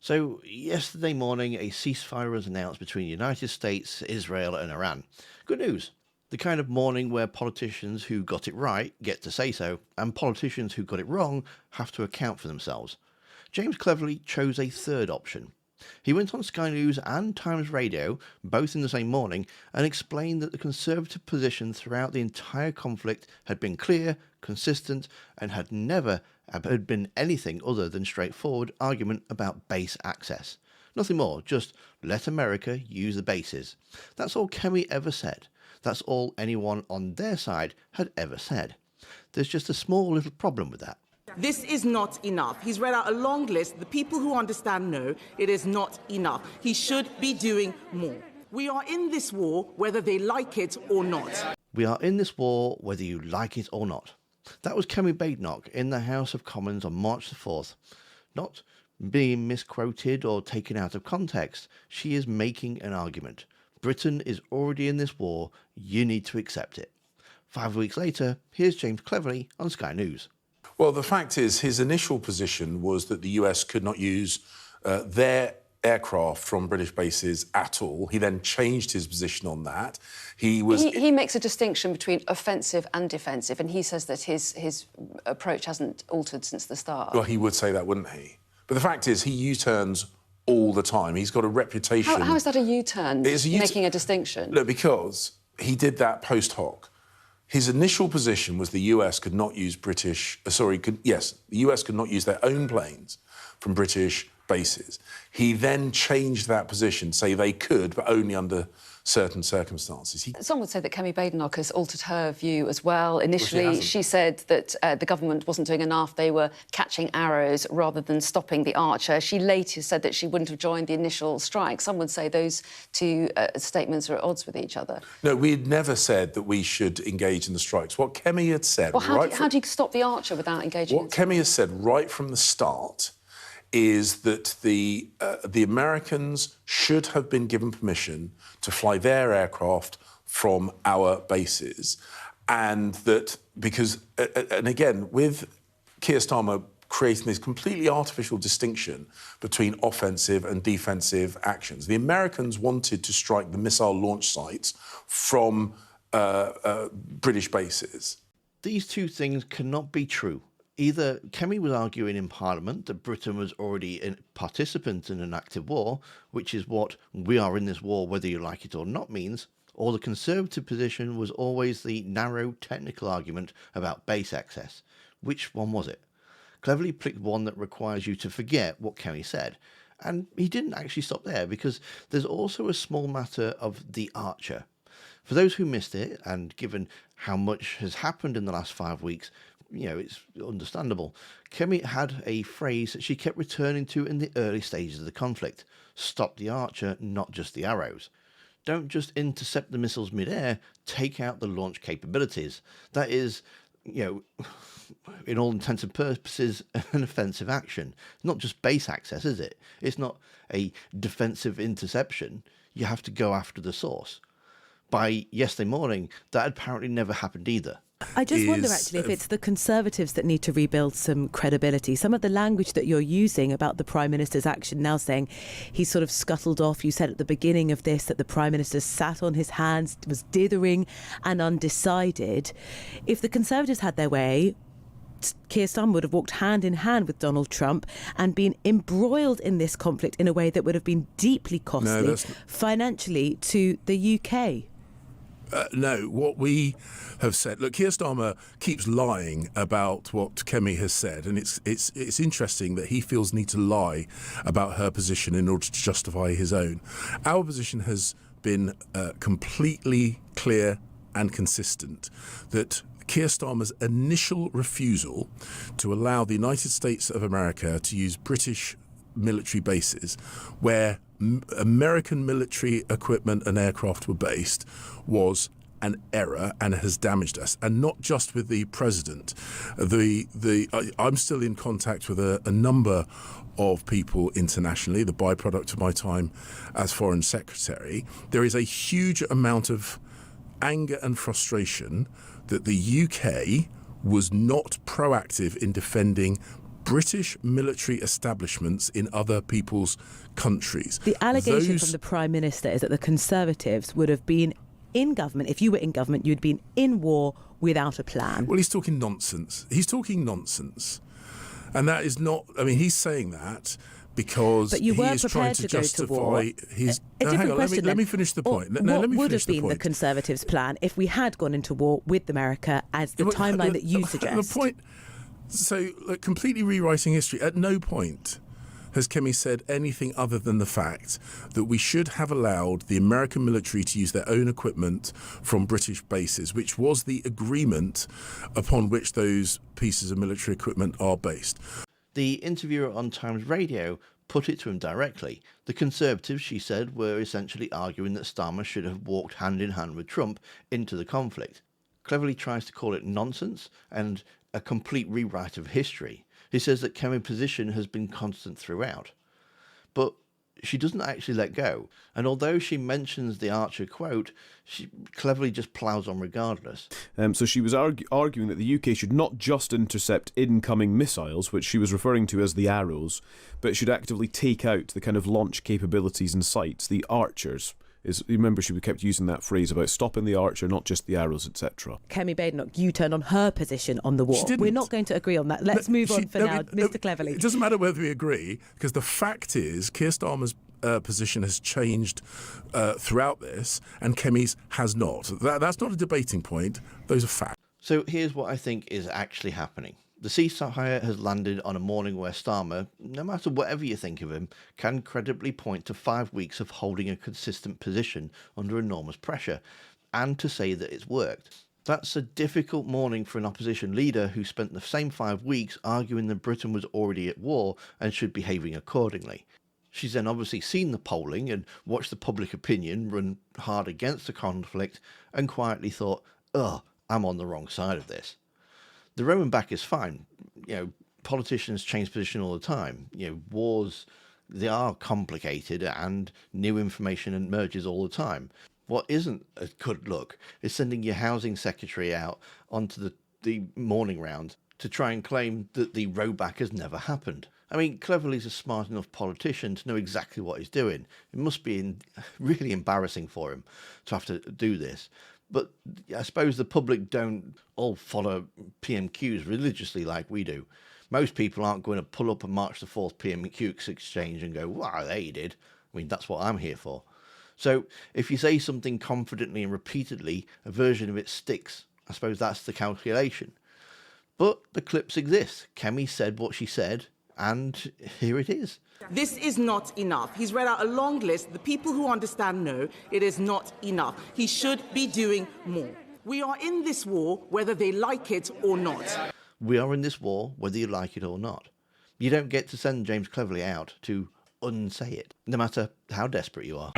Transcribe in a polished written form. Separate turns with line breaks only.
So, yesterday morning, a ceasefire was announced between the United States, Israel, and Iran. Good news. The kind of morning where politicians who got it right get to say so, and politicians who got it wrong have to account for themselves. James cleverly chose a third option. He went on Sky News and Times Radio, both in the same morning, and explained that the Conservative position throughout the entire conflict had been clear, consistent, and had never been anything other than straightforward argument about base access. Nothing more, just let America use the bases. That's all Kemi ever said. That's all anyone on their side had ever said. There's just a small little problem with that.
This is not enough. He's read out a long list. The people who understand know it is not enough. He should be doing more. We are in this war whether they like it or not.
We are in this war whether you like it or not. That was Kemi Badenoch in the House of Commons on March the 4th. Not being misquoted or taken out of context, she is making an argument. Britain is already in this war, you need to accept it. 5 weeks later, here's James Cleverly on Sky News.
Well, the fact is, his initial position was that the US could not use their aircraft from British bases at all. He then changed his position on that. He
makes a distinction between offensive and defensive, and he says that his approach hasn't altered since the start.
Well, he would say that, wouldn't he? But the fact is, he U-turns all the time. He's got a reputation...
How is that a U-turn, making a distinction?
Look, because he did that post hoc. His initial position was the US could not use the US could not use their own planes from British bases. He then changed that position, say they could, but only under certain circumstances.
Some would say that Kemi Badenoch has altered her view as well. Initially, she said that the government wasn't doing enough. They were catching arrows rather than stopping the Archer. She later said that she wouldn't have joined the initial strike. Some would say those two statements are at odds with each other.
No, we'd never said that we should engage in the strikes. What Kemi had said...
Well, how do you stop the Archer without engaging in...
What Kemi has said right from the start is that the Americans should have been given permission to fly their aircraft from our bases, and that because, and again, with Keir Starmer creating this completely artificial distinction between offensive and defensive actions, the Americans wanted to strike the missile launch sites from British bases.
These two things cannot be true. Either Kemi was arguing in Parliament that Britain was already a participant in an active war, which is what we are in this war whether you like it or not means, or the Conservative position was always the narrow technical argument about base access. Which one was it? Cleverly picked one that requires you to forget what Kemi said. And he didn't actually stop there, because there's also a small matter of the Archer. For those who missed it, and given how much has happened in the last 5 weeks, it's understandable. Kemi had a phrase that she kept returning to in the early stages of the conflict. Stop the Archer, not just the arrows. Don't just intercept the missiles mid-air, take out the launch capabilities. That is, in all intents and purposes, an offensive action. It's not just base access, is it? It's not a defensive interception. You have to go after the source. By yesterday morning, that apparently never happened either.
I just wonder, actually, if it's the Conservatives that need to rebuild some credibility. Some of the language that you're using about the Prime Minister's action now, saying he sort of scuttled off. You said at the beginning of this that the Prime Minister sat on his hands, was dithering and undecided. If the Conservatives had their way, Keir Starmer would have walked hand in hand with Donald Trump and been embroiled in this conflict in a way that would have been deeply costly financially to the UK.
No, what we have said... Look, Keir Starmer keeps lying about what Kemi has said, and it's interesting that he feels need to lie about her position in order to justify his own. Our position has been completely clear and consistent, that Keir Starmer's initial refusal to allow the United States of America to use British military bases where American military equipment and aircraft were based was an error and has damaged us, and not just with the president. I'm still in contact with a number of people internationally, the byproduct of my time as Foreign Secretary. There is a huge amount of anger and frustration that the UK was not proactive in defending British military establishments in other people's countries.
The allegation from the Prime Minister is that the Conservatives would have been in government. If you were in government, you'd been in war without a plan.
Well, he's talking nonsense. He's talking nonsense. And that is not, I mean, he's saying that because he is trying to justify his...
Hang on,
let me finish the point.
What would have been the Conservatives' plan if we had gone into war with America as the timeline that you suggest?
The point... So, completely rewriting history, at no point has Kemi said anything other than the fact that we should have allowed the American military to use their own equipment from British bases, which was the agreement upon which those pieces of military equipment are based.
The interviewer on Times Radio put it to him directly. The Conservatives, she said, were essentially arguing that Starmer should have walked hand in hand with Trump into the conflict. Cleverly tries to call it nonsense and a complete rewrite of history. He says that Kemi's position has been constant throughout. But she doesn't actually let go. And although she mentions the Archer quote, she cleverly just ploughs on regardless.
So she was arguing that the UK should not just intercept incoming missiles, which she was referring to as the Arrows, but should actively take out the kind of launch capabilities and sites, the Archers. Remember, she kept using that phrase about stopping the Archer, not just the Arrows, etc.
Kemi Badenoch, you turned on her position on the war.
She didn't.
We're not going to agree on that. Let's move on for now, Mr. Cleverly.
It doesn't matter whether we agree, because the fact is Keir Starmer's position has changed throughout this, and Kemi's has not. That's not a debating point. Those are facts.
So here's what I think is actually happening. The ceasefire has landed on a morning where Starmer, no matter whatever you think of him, can credibly point to 5 weeks of holding a consistent position under enormous pressure, and to say that it's worked. That's a difficult morning for an opposition leader who spent the same 5 weeks arguing that Britain was already at war and should be behaving accordingly. She's then obviously seen the polling and watched the public opinion run hard against the conflict and quietly thought, I'm on the wrong side of this. The rowing back is fine. Politicians change position all the time. Wars, they are complicated and new information emerges all the time. What isn't a good look is sending your housing secretary out onto the morning round to try and claim that the row back has never happened. I mean, Cleverly's a smart enough politician to know exactly what he's doing. It must be really embarrassing for him to have to do this. But I suppose the public don't all follow PMQs religiously like we do. Most people aren't going to pull up a March the 4th PMQ exchange and go, wow, there you did. I mean, that's what I'm here for. So if you say something confidently and repeatedly, a version of it sticks. I suppose that's the calculation. But the clips exist. Kemi said what she said, and here it is.
This is not enough. He's read out a long list. The people who understand know it is not enough. He should be doing more. We are in this war whether they like it or not.
We are in this war whether you like it or not. You don't get to send James Cleverly out to unsay it, no matter how desperate you are.